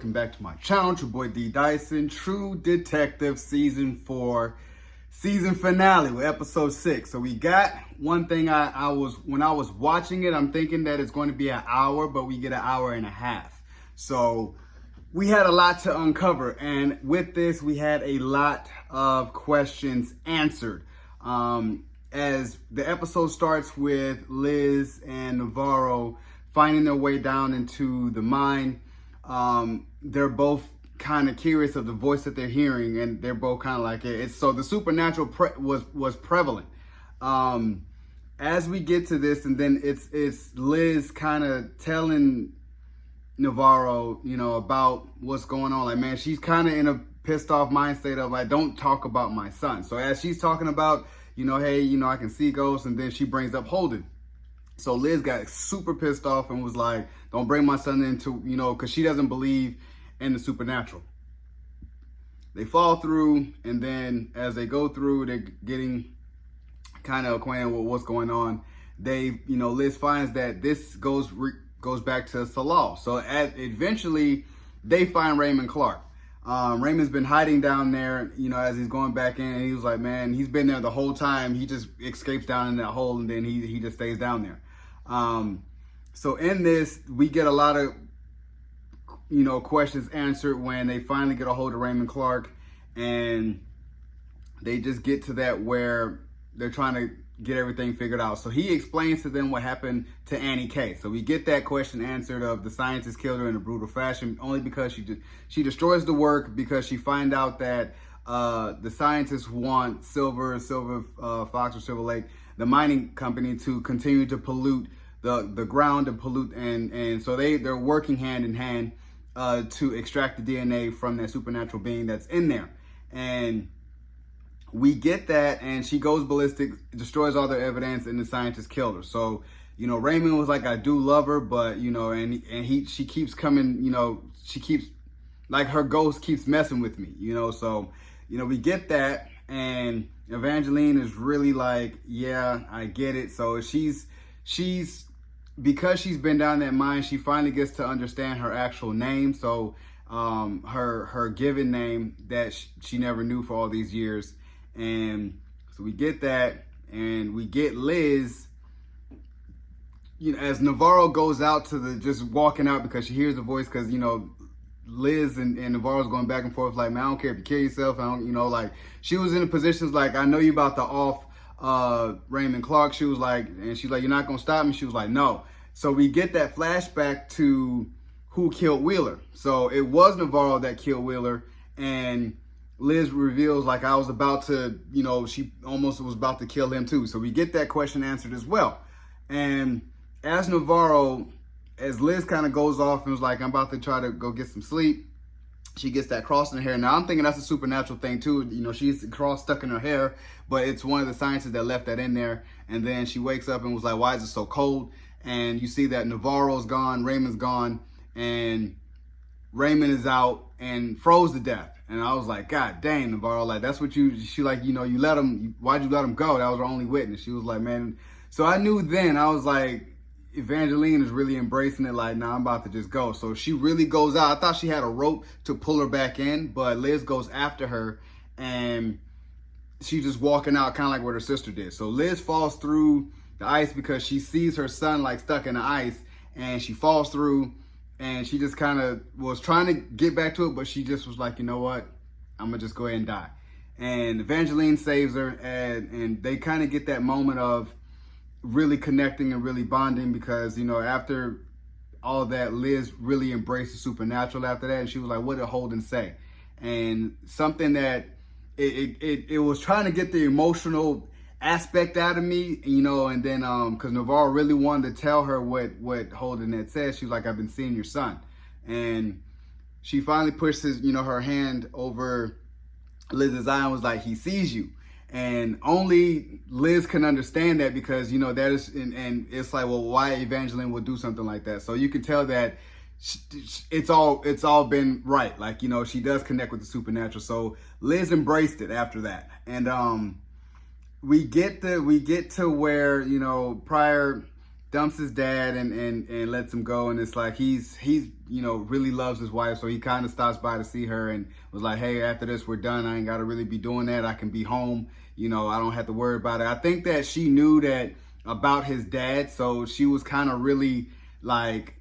welcome back to my channel. It's your boy D Dyson, True Detective Season 4, season finale with episode 6. So we got one thing when I was watching it, I'm thinking that it's going to be an hour, but we get an hour and a half. So we had a lot to uncover, and with this, we had a lot of questions answered. As the episode starts with Liz and Navarro finding their way down into the mine, they're both kind of curious of the voice that they're hearing, and they're both kind of like it. So the supernatural was prevalent. As we get to this, and then it's Liz kind of telling Navarro, about what's going on. Like, man, she's kind of in a pissed off mind state of like, don't talk about my son. So as she's talking about, hey, I can see ghosts, and then she brings up Holden. So Liz got super pissed off and was like, don't bring my son into, because she doesn't believe in the supernatural. They fall through, and then as they go through, they're getting kind of acquainted with what's going on. Liz finds that this goes back to Salal. So eventually they find Raymond Clark. Raymond's been hiding down there, as he's going back in, and he was like, man, he's been there the whole time. He just escapes down in that hole, and then he just stays down there. So in this, we get a lot of, questions answered when they finally get a hold of Raymond Clark, and they just get to that where they're trying to get everything figured out. So he explains to them what happened to Annie K. So we get that question answered of the scientist killed her in a brutal fashion, only because she destroys the work because she find out that the scientists want Silver Fox or Silver Lake, the mining company, to continue to pollute the ground and pollute, and so they're working hand in hand to extract the DNA from that supernatural being that's in there. And we get that, and she goes ballistic, destroys all their evidence, and the scientist killed her. So, Raymond was like, I do love her, but, she keeps coming, she keeps, like, her ghost keeps messing with me, So, we get that, and Evangeline is really like, yeah, I get it. So she's, because she's been down that mine, she finally gets to understand her actual name. So, her given name that she never knew for all these years. And so we get that, and we get Liz, as Navarro goes out to just walking out because she hears the voice, because, Liz and Navarro's going back and forth like, man, I don't care if you kill yourself. I don't, like, she was in a position like, I know you about to off Raymond Clark. She was like, and she's like, you're not going to stop me? She was like, no. So we get that flashback to who killed Wheeler. So it was Navarro that killed Wheeler, and Liz reveals, like, I was about to, she almost was about to kill him too. So we get that question answered as well. And as Liz kind of goes off and was like, I'm about to try to go get some sleep, she gets that cross in her hair. Now I'm thinking that's a supernatural thing too. She's a cross stuck in her hair, but it's one of the scientists that left that in there. And then she wakes up and was like, why is it so cold? And you see that Navarro's gone, Raymond's gone, and Raymond is out and froze to death. And I was like, God dang, Navarro, like, that's what she like, you let him, why'd you let him go? That was her only witness. She was like, man. So I knew then, I was like, Evangeline is really embracing it, like, nah, I'm about to just go. So she really goes out. I thought she had a rope to pull her back in, but Liz goes after her, and she's just walking out kind of like what her sister did. So Liz falls through the ice because she sees her son, like, stuck in the ice, and she falls through. And she just kind of was trying to get back to it, but she just was like, you know what? I'm going to just go ahead and die. And Evangeline saves her, and they kind of get that moment of really connecting and really bonding because, after all of that, Liz really embraced the supernatural after that. And she was like, what did Holden say? And something that it was trying to get the emotional aspect out of me, and then because Navarro really wanted to tell her what Holden had said. She was like, I've been seeing your son. And she finally pushes her hand over Liz's eye and was like, he sees you. And only Liz can understand that because that is, and it's like, well, why Evangeline would do something like that. So you can tell that it's all been right. Like, she does connect with the supernatural. So Liz embraced it after that. And we get to where, prior dumps his dad and lets him go, and it's like he's you know, really loves his wife, so he kind of stops by to see her and was like, hey, after this we're done, I ain't got to really be doing that, I can be home, you know, I don't have to worry about it. I think that she knew that about his dad, so she was kind of really like,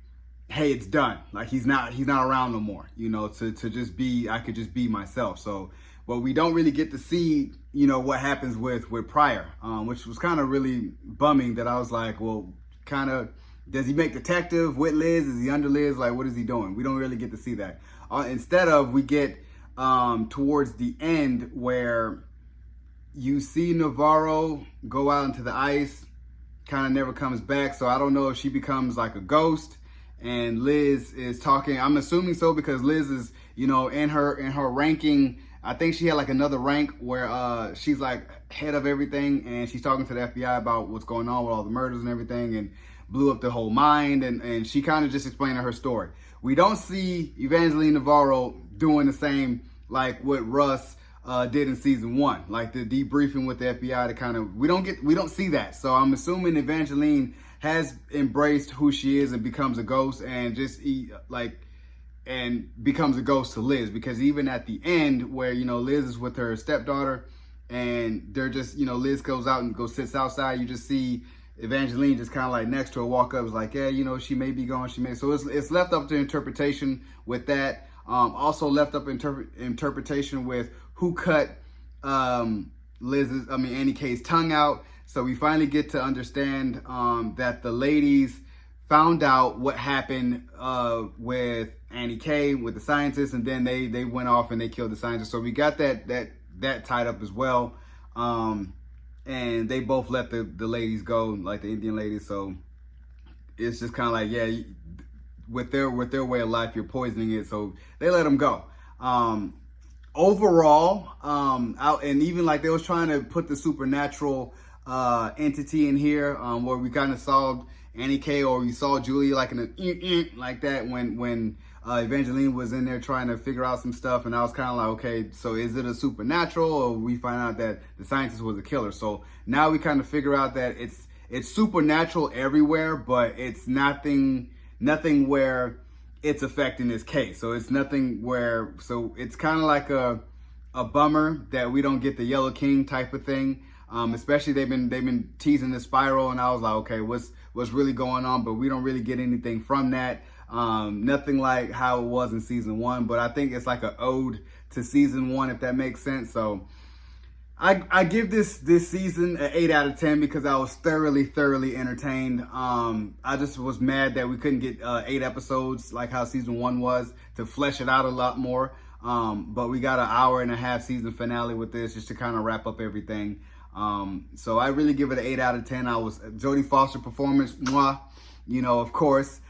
hey, it's done, like he's not around no more, you know, to just be, I could just be myself. So but we don't really get to see, you know, what happens with Pryor, which was kind of really bumming, that I was like, well, kind of, does he make detective with Liz? Is he under Liz? Like, what is he doing? We don't really get to see that. Instead of, we get towards the end where you see Navarro go out into the ice, kind of never comes back. So I don't know if she becomes like a ghost and Liz is talking. I'm assuming so, because Liz is, you know, in her ranking, I think she had like another rank where she's like head of everything, and she's talking to the FBI about what's going on with all the murders and everything, and blew up the whole mind, and she kind of just explained her story. We don't see Evangeline Navarro doing the same like what Russ did in season 1, like the debriefing with the FBI to kind of, we don't see that. So I'm assuming Evangeline has embraced who she is and becomes a ghost, and just and becomes a ghost to Liz, because even at the end where, you know, Liz is with her stepdaughter and they're just, you know, Liz goes out and sits outside, you just see Evangeline just kind of like next to her, walk up, is like, yeah, you know, she may be gone, so it's left up to interpretation with that. Also left up interpretation with who cut Annie K's tongue out. So we finally get to understand that the ladies found out what happened with Annie K, with the scientists, and then they went off and they killed the scientists. So we got that tied up as well. And they both let the ladies go, like the Indian ladies. So it's just kind of like, yeah, with their way of life, you're poisoning it. So they let them go. Overall, out, and even like they was trying to put the supernatural entity in here, where we kind of saw Annie K, or we saw Julie like in a like that when Evangeline was in there trying to figure out some stuff, and I was kind of like, okay, so is it a supernatural, or we find out that the scientist was a killer? So now we kind of figure out that it's supernatural everywhere, but it's nothing where it's affecting this case. So it's nothing where, so it's kind of like a bummer that we don't get the Yellow King type of thing. Especially they've been teasing the spiral, and I was like, okay, what's really going on? But we don't really get anything from that. Nothing like how it was in season 1, but I think it's like an ode to season 1, if that makes sense. So I give this season an 8 out of 10 because I was thoroughly entertained. I just was mad that we couldn't get 8 episodes like how season 1 was, to flesh it out a lot more. But we got an hour-and-a-half season finale with this, just to kind of wrap up everything. So I really give it an 8 out of 10. Jodie Foster performance, mwah, you know, of course.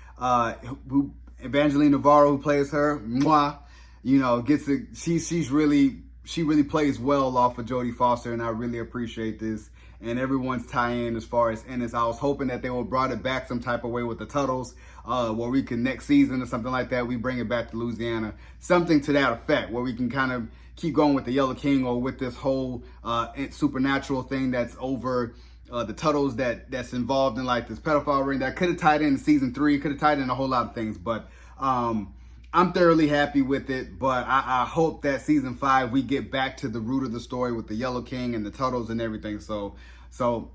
Evangeline Navarro, who plays her, mwah, you know, she really plays well off of Jodie Foster, and I really appreciate this. And everyone's tie-in as far as Ennis. I was hoping that they would brought it back some type of way with the Tuttles, where we can next season or something like that, we bring it back to Louisiana. Something to that effect, where we can kind of keep going with the Yellow King, or with this whole supernatural thing that's over the Tuttles, that's involved in like this pedophile ring that could have tied in season 3, could have tied in a whole lot of things. But I'm thoroughly happy with it, but I hope that season 5 we get back to the root of the story with the Yellow King and the Tuttles and everything. So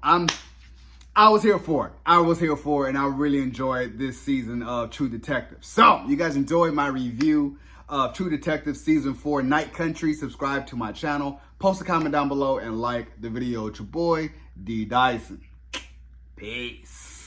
I was here for it. And I really enjoyed this season of True Detective. So you guys enjoyed my review of True Detective season 4 Night Country. Subscribe to my channel, post a comment down below, and like the video. It's your boy D Dyson. Peace.